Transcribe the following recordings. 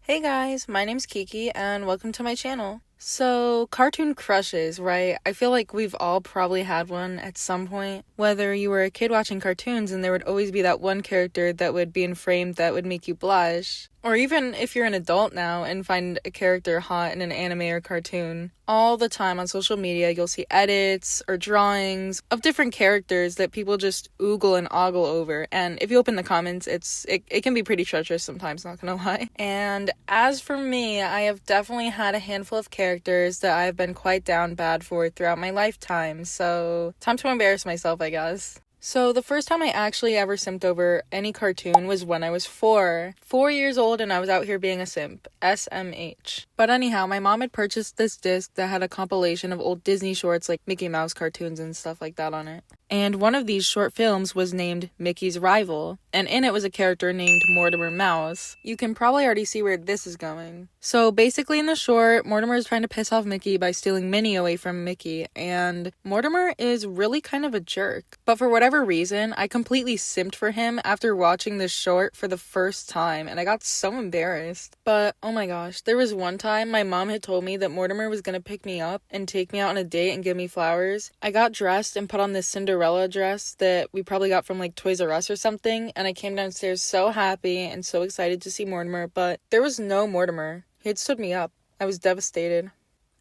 Hey guys, my name's Kiki and welcome to my channel. So, cartoon crushes, right? I feel like we've all probably had one at some point. Whether you were a kid watching cartoons and there would always be that one character that would be in frame that would make you blush. Or even if you're an adult now and find a character hot in an anime or cartoon. All the time on social media, you'll see edits or drawings of different characters that people just oogle and ogle over. And if you open the comments, it can be pretty treacherous sometimes, not gonna lie. And as for me, I have definitely had a handful of characters that I've been quite down bad for throughout my lifetime. So, time to embarrass myself, I guess. So, the first time I actually ever simped over any cartoon was when I was 4. 4 years old and I was out here being a simp. SMH. But anyhow, my mom had purchased this disc that had a compilation of old Disney shorts like Mickey Mouse cartoons and stuff like that on it. And one of these short films was named Mickey's Rival, and in it was a character named Mortimer Mouse. You can probably already see where this is going. So basically in the short, Mortimer is trying to piss off Mickey by stealing Minnie away from Mickey, and Mortimer is really kind of a jerk. But for whatever reason, I completely simped for him after watching this short for the first time, and I got so embarrassed. But oh my gosh, there was one time my mom had told me that Mortimer was gonna pick me up and take me out on a date and give me flowers. I got dressed and put on this Cinderella dress that we probably got from like Toys R Us or something, and I came downstairs so happy and so excited to see Mortimer, but there was no Mortimer. He had stood me up. I was devastated.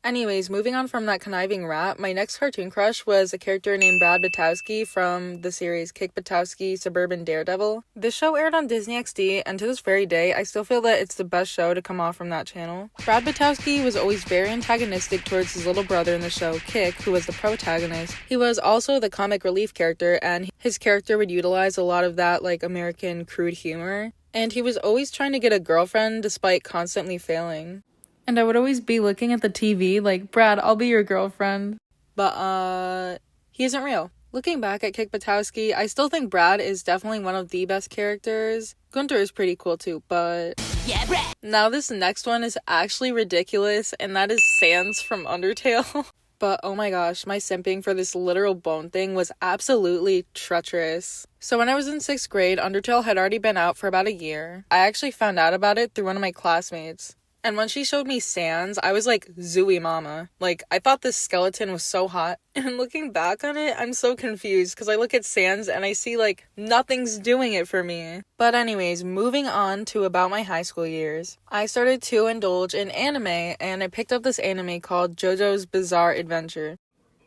Anyways, moving on from that conniving rat, my next cartoon crush was a character named Brad Batowski from the series Kick Buttowski Suburban Daredevil. This show aired on Disney XD, and to this very day, I still feel that it's the best show to come off from that channel. Brad Batowski was always very antagonistic towards his little brother in the show, Kick, who was the protagonist. He was also the comic relief character, and his character would utilize a lot of that, like, American crude humor. And he was always trying to get a girlfriend despite constantly failing. And I would always be looking at the TV like, Brad, I'll be your girlfriend. But, he isn't real. Looking back at Kick Buttowski, I still think Brad is definitely one of the best characters. Gunter is pretty cool too, but... yeah, Brad! Now this next one is actually ridiculous, and that is Sans from Undertale. But oh my gosh, my simping for this literal bone thing was absolutely treacherous. So when I was in 6th grade, Undertale had already been out for about a year. I actually found out about it through one of my classmates. And when she showed me Sans, I was like, Zooey mama. Like, I thought this skeleton was so hot. And looking back on it, I'm so confused because I look at Sans and I see like, nothing's doing it for me. But anyways, moving on to about my high school years. I started to indulge in anime, and I picked up this anime called JoJo's Bizarre Adventure.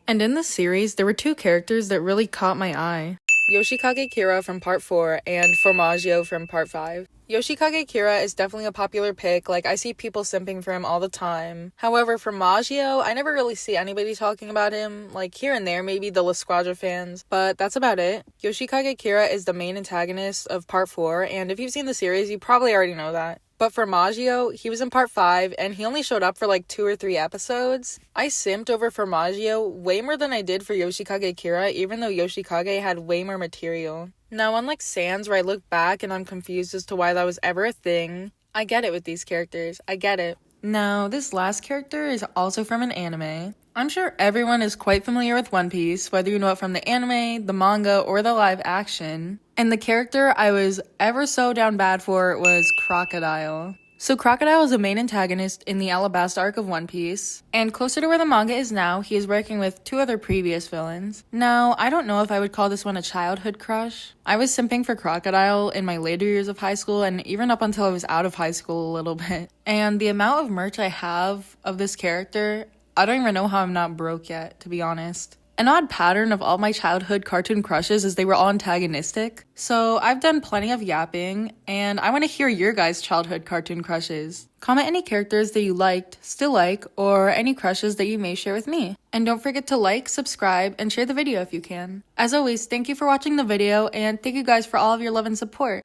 And in this series, there were 2 characters that really caught my eye. Yoshikage Kira from part 4 and Formaggio from part 5. Yoshikage Kira is definitely a popular pick, like I see people simping for him all the time. However, Formaggio, I never really see anybody talking about him, like here and there, maybe the La Squadra fans, but that's about it. Yoshikage Kira is the main antagonist of part 4, and if you've seen the series, you probably already know that. But Formaggio, he was in part 5, and he only showed up for like 2 or 3 episodes. I simped over Formaggio way more than I did for Yoshikage Kira, even though Yoshikage had way more material. Now, unlike Sans, where I look back and I'm confused as to why that was ever a thing, I get it with these characters. I get it. Now, this last character is also from an anime. I'm sure everyone is quite familiar with One Piece, whether you know it from the anime, the manga, or the live action. And the character I was ever so down bad for was Crocodile. So Crocodile is the main antagonist in the Alabasta arc of One Piece, and closer to where the manga is now, he is working with 2 other previous villains. Now, I don't know if I would call this one a childhood crush. I was simping for Crocodile in my later years of high school, and even up until I was out of high school a little bit. And the amount of merch I have of this character, I don't even know how I'm not broke yet, to be honest. An odd pattern of all my childhood cartoon crushes is they were all antagonistic. So I've done plenty of yapping, and I want to hear your guys' childhood cartoon crushes. Comment any characters that you liked, still like, or any crushes that you may share with me. And don't forget to like, subscribe, and share the video if you can. As always, thank you for watching the video, and thank you guys for all of your love and support.